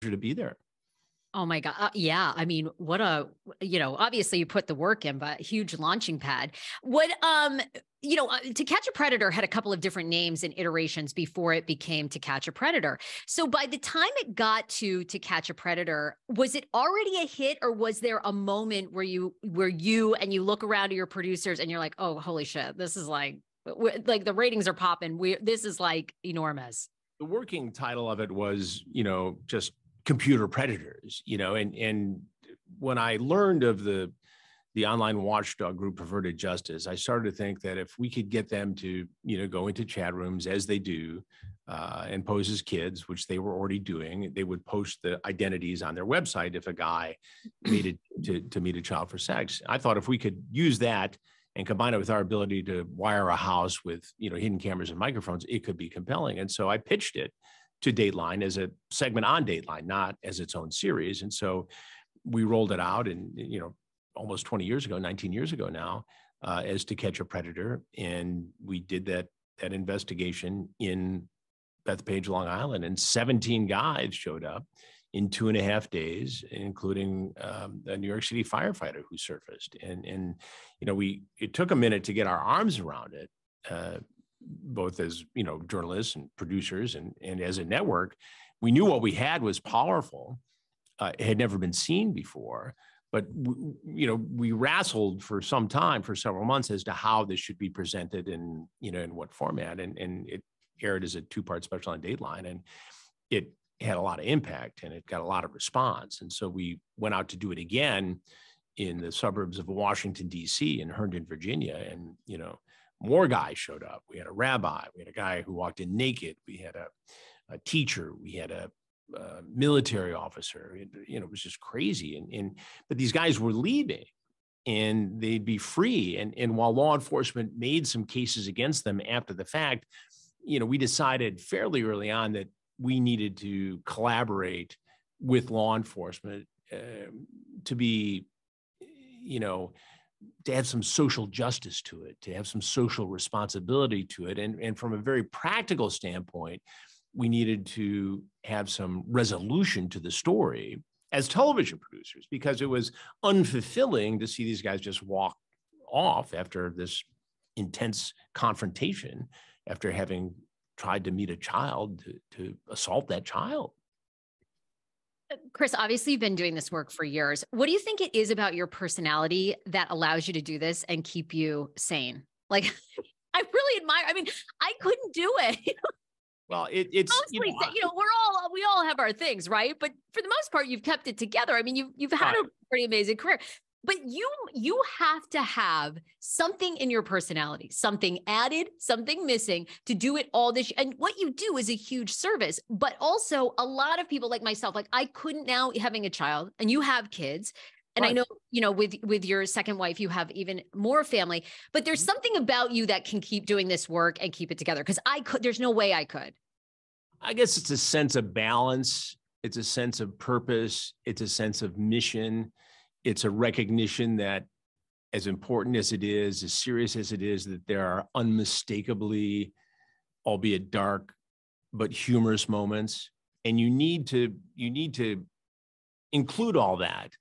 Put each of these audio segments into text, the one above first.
to be there. Oh my God. Yeah. I mean, obviously you put the work in, but huge launching pad. To Catch a Predator had a couple of different names and iterations before it became To Catch a Predator. So by the time it got to Catch a Predator, was it already a hit, or was there a moment where you look around at your producers and you're like, oh, holy shit, this is like the ratings are popping. This is like enormous. The working title of it was, just Computer Predators, and when I learned of the online watchdog group Perverted Justice, I started to think that if we could get them to, go into chat rooms as they do and pose as kids, which they were already doing, they would post the identities on their website if a guy made it to meet a child for sex. I thought if we could use that and combine it with our ability to wire a house with, hidden cameras and microphones, it could be compelling. And so I pitched it to Dateline as a segment on Dateline, not as its own series. And so we rolled it out and, almost 20 years ago, 19 years ago now, as To Catch a Predator. And we did that investigation in Bethpage, Long Island, and 17 guys showed up in 2.5 days, including a New York City firefighter who surfaced. And it took a minute to get our arms around it, both as, journalists and producers and as a network. We knew what we had was powerful. It had never been seen before, but we wrestled for some time, for several months, as to how this should be presented and, in what format. And it aired as a 2-part special on Dateline, and it had a lot of impact and it got a lot of response. And so we went out to do it again in the suburbs of Washington, D.C. and Herndon, Virginia. And, more guys showed up. We had a rabbi, we had a guy who walked in naked. We had a teacher, we had a military officer. It was just crazy. But these guys were leaving and they'd be free. And while law enforcement made some cases against them after the fact, we decided fairly early on that we needed to collaborate with law enforcement to be, to have some social justice to it, to have some social responsibility to it. And from a very practical standpoint, we needed to have some resolution to the story as television producers, because it was unfulfilling to see these guys just walk off after this intense confrontation, after having tried to meet a child to assault that child. Chris, obviously you've been doing this work for years. What do you think it is about your personality that allows you to do this and keep you sane? Like, I really admire, I couldn't do it. Well, it's mostly, we all have our things, right? But for the most part, you've kept it together. You've had a pretty amazing career, but you have to have something in your personality, something added, something missing to do it all this. And what you do is a huge service, but also a lot of people like myself, like I couldn't now having a child, and you have kids. And right. I know, with your second wife, you have even more family, but there's something about you that can keep doing this work and keep it together. Cause there's no way I could. I guess it's a sense of balance. It's a sense of purpose. It's a sense of mission. It's a recognition that, as important as it is, as serious as it is, that there are unmistakably, albeit dark, but humorous moments. And you need to include all that.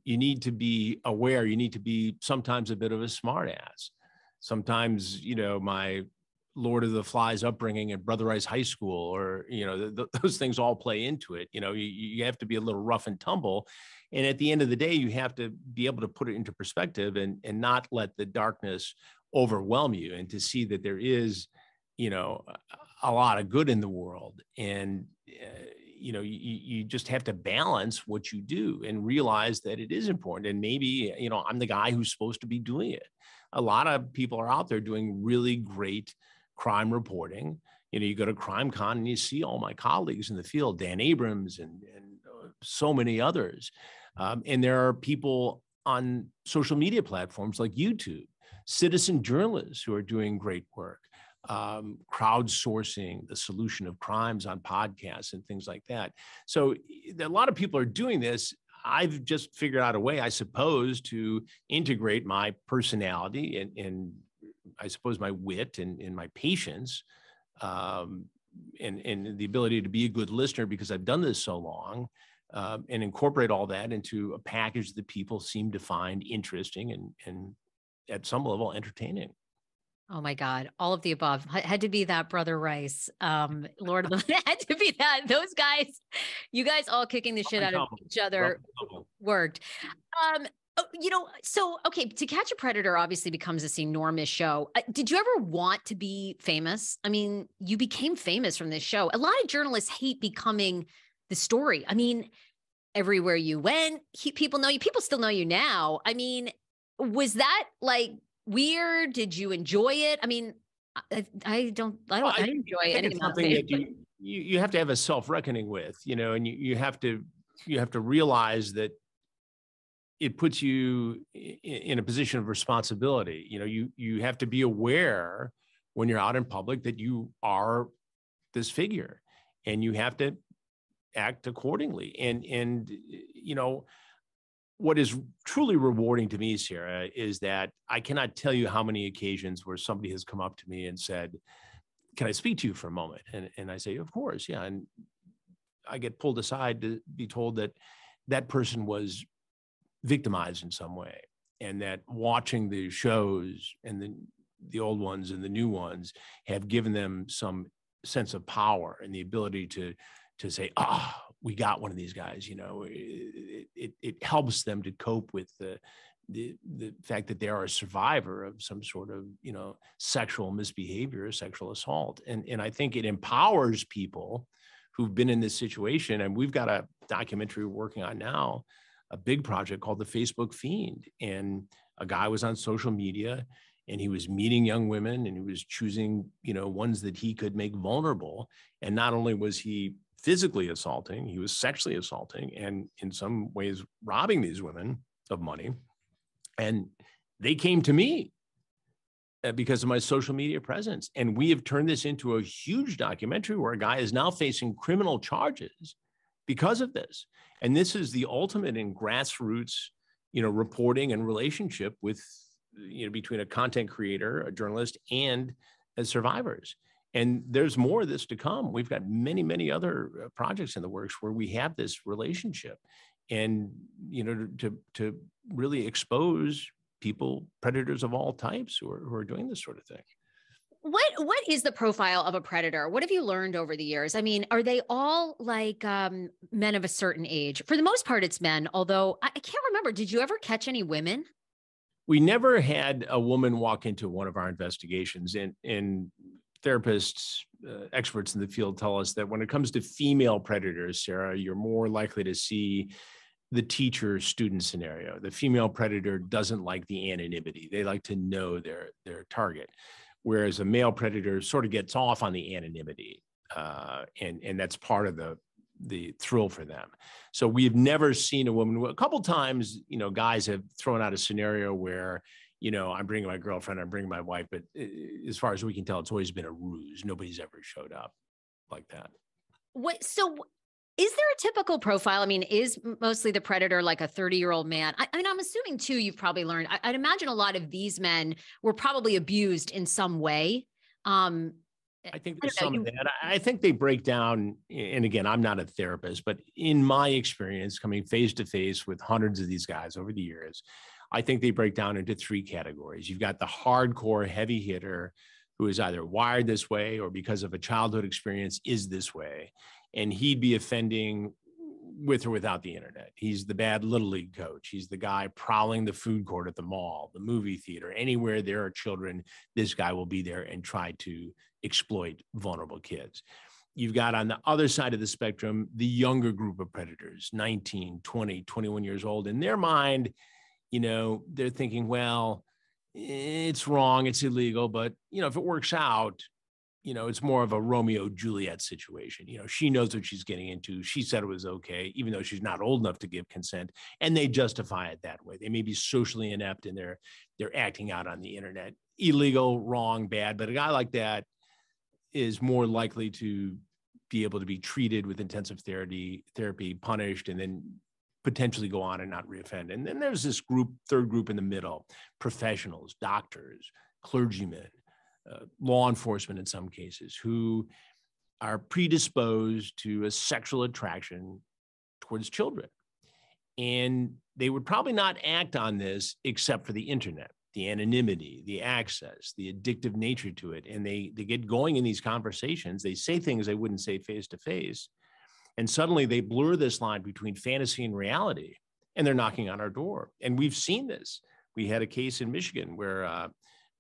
You need to be aware. You need to be sometimes a bit of a smartass. Sometimes, my Lord of the Flies upbringing at Brother Rice High School, or, those things all play into it. You have to be a little rough and tumble. And at the end of the day, you have to be able to put it into perspective and not let the darkness overwhelm you, and to see that there is, a lot of good in the world. And, you just have to balance what you do and realize that it is important. And maybe, I'm the guy who's supposed to be doing it. A lot of people are out there doing really great crime reporting. You go to CrimeCon and you see all my colleagues in the field, Dan Abrams and so many others. And there are people on social media platforms like YouTube, citizen journalists who are doing great work, crowdsourcing the solution of crimes on podcasts and things like that. So a lot of people are doing this. I've just figured out a way, I suppose, to integrate my personality and I suppose my wit and my patience and the ability to be a good listener because I've done this so long, and incorporate all that into a package that people seem to find interesting and at some level entertaining. Oh my God. All of the above. Had to be that Brother Rice. Lord of the had to be that. Those guys, you guys all kicking the shit out of each other worked. So okay, To Catch a Predator obviously becomes this enormous show. Did you ever want to be famous? I mean, you became famous from this show. A lot of journalists hate becoming the story. I mean, everywhere you went, people know you. People still know you now. I mean, was that like weird? Did you enjoy it? I mean, I enjoy any amount of something that you have to have a self-reckoning with, and you have to realize that it puts you in a position of responsibility. You have to be aware when you're out in public that you are this figure, and you have to act accordingly. And what is truly rewarding to me, Sarah, is that I cannot tell you how many occasions where somebody has come up to me and said, "Can I speak to you for a moment?" And I say, "Of course, yeah." And I get pulled aside to be told that that person was victimized in some way, and that watching the shows and the old ones and the new ones have given them some sense of power and the ability to say, we got one of these guys. It helps them to cope with the fact that they are a survivor of some sort of sexual misbehavior, sexual assault, and I think it empowers people who've been in this situation. And we've got a documentary we're working on now, a big project called The Facebook Fiend, and a guy was on social media and he was meeting young women and he was choosing ones that he could make vulnerable. And not only was he physically assaulting, he was sexually assaulting, and in some ways robbing these women of money. And they came to me because of my social media presence. And we have turned this into a huge documentary where a guy is now facing criminal charges because of this. And this is the ultimate in grassroots, reporting and relationship with, between a content creator, a journalist, and survivors. And there's more of this to come. We've got many, many other projects in the works where we have this relationship, and to really expose people, predators of all types, who are doing this sort of thing. What is the profile of a predator? What have you learned over the years? I mean, are they all like men of a certain age? For the most part, it's men, although I can't remember. Did you ever catch any women? We never had a woman walk into one of our investigations, and therapists, experts in the field tell us that when it comes to female predators, Sarah, you're more likely to see the teacher-student scenario. The female predator doesn't like the anonymity. They like to know their target, whereas a male predator sort of gets off on the anonymity, and that's part of the thrill for them. So we've never seen a woman. A couple times, guys have thrown out a scenario where, I'm bringing my girlfriend, I'm bringing my wife, but as far as we can tell, it's always been a ruse. Nobody's ever showed up like that. So is there a typical profile? I mean, is mostly the predator like a 30-year-old man? I mean, I'm assuming too, you've probably learned, I'd imagine a lot of these men were probably abused in some way. I think there's some of that. I think they break down, and again, I'm not a therapist, but in my experience, coming face to face with hundreds of these guys over the years, I think they break down into three categories. You've got the hardcore heavy hitter who is either wired this way or because of a childhood experience is this way. And he'd be offending with or without the internet. He's the bad little league coach. He's the guy prowling the food court at the mall, the movie theater, anywhere there are children, this guy will be there and try to exploit vulnerable kids. You've got on the other side of the spectrum, the younger group of predators, 19, 20, 21 years old. In their mind, they're thinking, well, it's wrong, it's illegal, but, if it works out, it's more of a Romeo Juliet situation. She knows what she's getting into. She said it was okay, even though she's not old enough to give consent, and they justify it that way. They may be socially inept and they're acting out on the internet. Illegal, wrong, bad, but a guy like that is more likely to be able to be treated with intensive therapy, punished, and then potentially go on and not reoffend. And then there's this third group in the middle, professionals, doctors, clergymen, law enforcement in some cases, who are predisposed to a sexual attraction towards children. And they would probably not act on this except for the internet, the anonymity, the access, the addictive nature to it. And they get going in these conversations. They say things they wouldn't say face to face. And suddenly they blur this line between fantasy and reality, and they're knocking on our door. And we've seen this. We had a case in Michigan where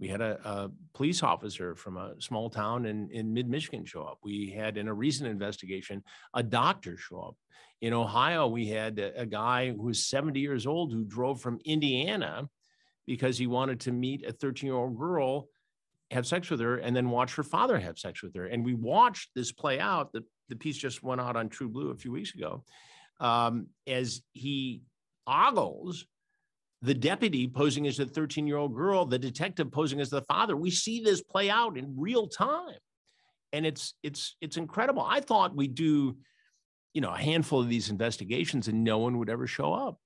we had a police officer from a small town in mid-Michigan show up. We had, in a recent investigation, a doctor show up. In Ohio, we had a guy who was 70 years old who drove from Indiana because he wanted to meet a 13-year-old girl, have sex with her, and then watch her father have sex with her. And we watched this play out. The piece just went out on True Blue a few weeks ago, as he ogles the deputy posing as the 13-year-old girl, the detective posing as the father. We see this play out in real time. And it's incredible. I thought we'd do, a handful of these investigations and no one would ever show up.